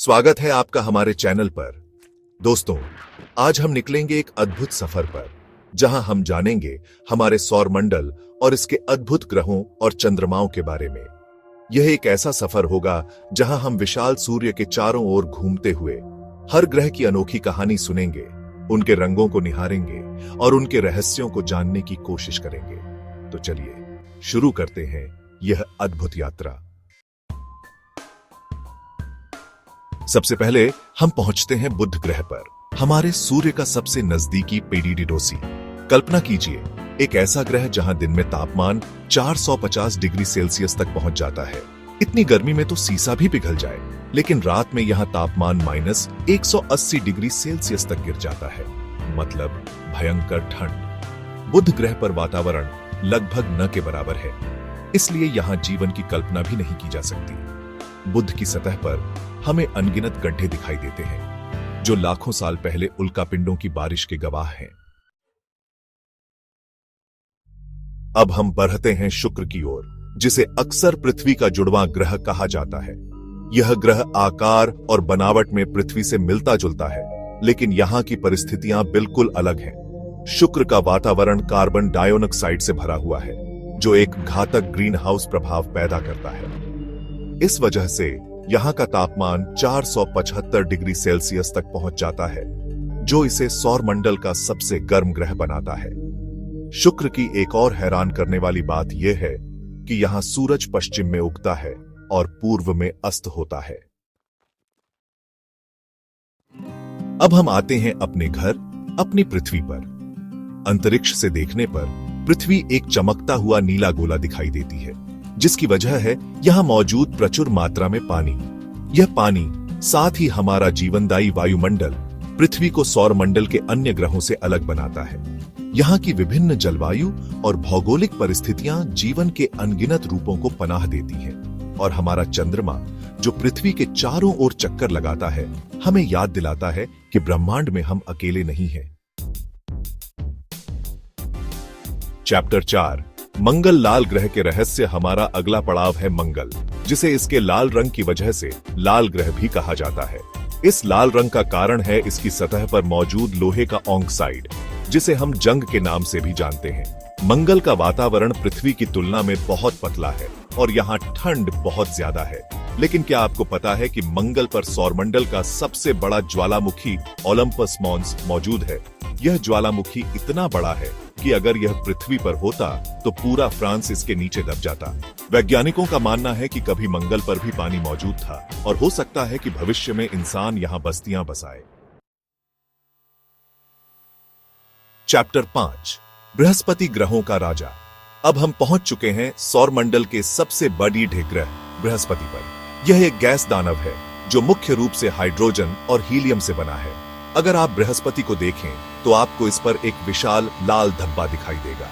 स्वागत है आपका हमारे चैनल पर। दोस्तों, आज हम निकलेंगे एक अद्भुत सफर पर, जहां हम जानेंगे हमारे सौरमंडल और इसके अद्भुत ग्रहों और चंद्रमाओं के बारे में। यह एक ऐसा सफर होगा जहां हम विशाल सूर्य के चारों ओर घूमते हुए हर ग्रह की अनोखी कहानी सुनेंगे, उनके रंगों को निहारेंगे और उनके रहस्यों को जानने की कोशिश करेंगे। तो चलिए शुरू करते हैं यह अद्भुत यात्रा। सबसे पहले हम पहुंचते हैं बुध ग्रह पर, हमारे सूर्य का सबसे नजदीकी पेडिडिडोसी। कल्पना कीजिए, एक ऐसा ग्रह जहां दिन में तापमान 450 डिग्री सेल्सियस तक पहुंच जाता है। इतनी गर्मी में तो सीसा भी पिघल जाए, लेकिन रात में यहां तापमान -180 डिग्री सेल्सियस तक गिर जाता है। मतलब भयंकर ठंड। बुध ग्रह पर वातावरण लगभग न के बराबर है, इसलिए यहां जीवन की कल्पना भी नहीं की जा सकती। बुध की सतह पर हमें अनगिनत गड्ढे दिखाई देते हैं, जो लाखों साल पहले उल्कापिंडों की बारिश के गवाह हैं। अब हम बढ़ते हैं शुक्र की ओर, जिसे अक्सर पृथ्वी का जुड़वां ग्रह कहा जाता है। यह ग्रह आकार और बनावट में पृथ्वी से मिलता जुलता है, लेकिन यहां की परिस्थितियां बिल्कुल अलग हैं। शुक्र का वातावरण कार्बन डाइऑक्साइड से भरा हुआ है, जो एक घातक ग्रीन हाउस प्रभाव पैदा करता है। इस वजह से यहां का तापमान 475 डिग्री सेल्सियस तक पहुंच जाता है, जो इसे सौरमंडल का सबसे गर्म ग्रह बनाता है। शुक्र की एक और हैरान करने वाली बात यह है कि यहां सूरज पश्चिम में उगता है और पूर्व में अस्त होता है। अब हम आते हैं अपने घर, अपनी पृथ्वी पर। अंतरिक्ष से देखने पर पृथ्वी एक चमकता हुआ नीला गोला दिखाई देती है, जिसकी वजह है यहां मौजूद प्रचुर मात्रा में पानी। यह पानी, साथ ही हमारा जीवनदायी वायुमंडल, पृथ्वी को सौरमंडल के अन्य ग्रहों से अलग बनाता है। यहां की विभिन्न जलवायु और भौगोलिक परिस्थितियां जीवन के अनगिनत रूपों को पनाह देती हैं। और हमारा चंद्रमा, जो पृथ्वी के चारों ओर चक्कर लगाता है, हमें याद दिलाता है कि ब्रह्मांड में हम अकेले नहीं हैं। चैप्टर 4, मंगल लाल ग्रह के रहस्य। हमारा अगला पड़ाव है मंगल, जिसे इसके लाल रंग की वजह से लाल ग्रह भी कहा जाता है। इस लाल रंग का कारण है इसकी सतह पर मौजूद लोहे का ऑक्साइड, जिसे हम जंग के नाम से भी जानते हैं। मंगल का वातावरण पृथ्वी की तुलना में बहुत पतला है और यहाँ ठंड बहुत ज्यादा है। लेकिन क्या आपको पता है कि मंगल पर सौरमंडल का सबसे बड़ा ज्वालामुखी ओलंपस मॉन्स मौजूद है। यह ज्वालामुखी इतना बड़ा है कि अगर यह पृथ्वी पर होता तो पूरा फ्रांस इसके नीचे दब जाता। वैज्ञानिकों का मानना है कि कभी मंगल पर भी पानी मौजूद था और हो सकता है कि भविष्य में इंसान यहां बस्तियां बसाए। चैप्टर 5, बृहस्पति ग्रहों का राजा। अब हम पहुंच चुके हैं सौरमंडल के सबसे बड़ी ग्रह बृहस्पति पर। यह एक गैस दानव है, जो मुख्य रूप से हाइड्रोजन और हीलियम से बना है। अगर आप बृहस्पति को देखें तो आपको इस पर एक विशाल लाल धब्बा दिखाई देगा।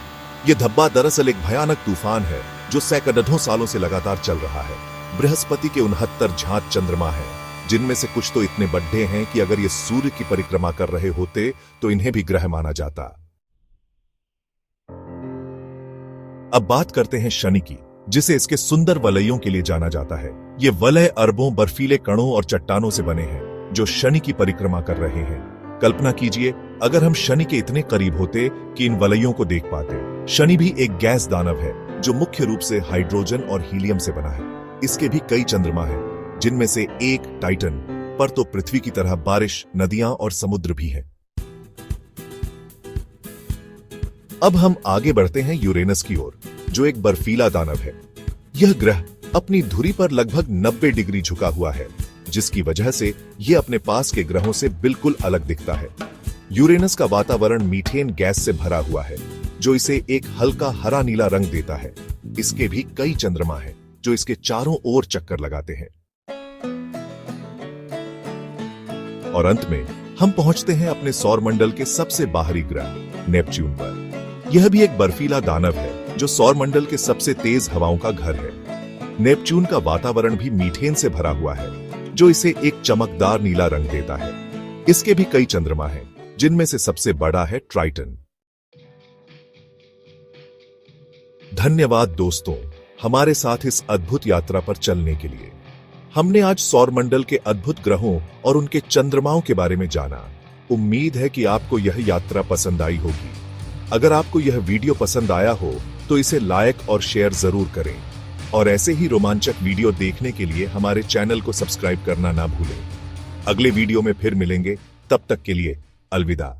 यह धब्बा दरअसल एक भयानक तूफान है, जो सैकड़ों सालों से लगातार चल रहा है। बृहस्पति के 69 झांझ चंद्रमा हैं, जिनमें से कुछ तो इतने बड़े हैं कि अगर ये सूर्य की परिक्रमा कर रहे होते तो इन्हें भी ग्रह माना जाता। अब बात करते हैं शनि की, जिसे इसके सुंदर वलयों के लिए जाना जाता है। ये वलय अरबों बर्फीले कणों और चट्टानों से बने हैं, जो शनि की परिक्रमा कर रहे हैं। कल्पना कीजिए, अगर हम शनि के इतने करीब होते कि इन वलयों को देख पाते। शनि भी एक गैस दानव है, जो मुख्य रूप से हाइड्रोजन और हीलियम से बना है। इसके भी कई चंद्रमा हैं, जिनमें से एक टाइटन पर तो पृथ्वी की तरह बारिश, नदियां और समुद्र भी है। अब हम आगे बढ़ते हैं यूरेनस की ओर, जो एक बर्फीला दानव है। यह ग्रह अपनी धुरी पर लगभग 90 डिग्री झुका हुआ है, जिसकी वजह से यह अपने पास के ग्रहों से बिल्कुल अलग दिखता है। यूरेनस का वातावरण मीथेन गैस से भरा हुआ है, जो इसे एक हल्का हरा नीला रंग देता है। इसके भी कई चंद्रमा हैं, जो इसके चारों ओर चक्कर लगाते हैं। और अंत में हम पहुंचते हैं अपने सौरमंडल के सबसे बाहरी ग्रह नेपच्यून पर। यह भी एक बर्फीला दानव है, जो सौरमंडल के सबसे तेज हवाओं का घर है। नेपच्यून का वातावरण भी मीथेन से भरा हुआ है, जो इसे एक चमकदार नीला रंग देता है। इसके भी कई चंद्रमा हैं, जिनमें से सबसे बड़ा है ट्राइटन। धन्यवाद दोस्तों, हमारे साथ इस अद्भुत यात्रा पर चलने के लिए। हमने आज सौरमंडल के अद्भुत ग्रहों और उनके चंद्रमाओं के बारे में जाना। उम्मीद है कि आपको यह यात्रा पसंद आई होगी। अगर आपको यह वीडियो पसंद आया हो तो इसे लाइक और शेयर जरूर करें और ऐसे ही रोमांचक वीडियो देखने के लिए हमारे चैनल को सब्सक्राइब करना ना भूलें। अगले वीडियो में फिर मिलेंगे, तब तक के लिए अलविदा।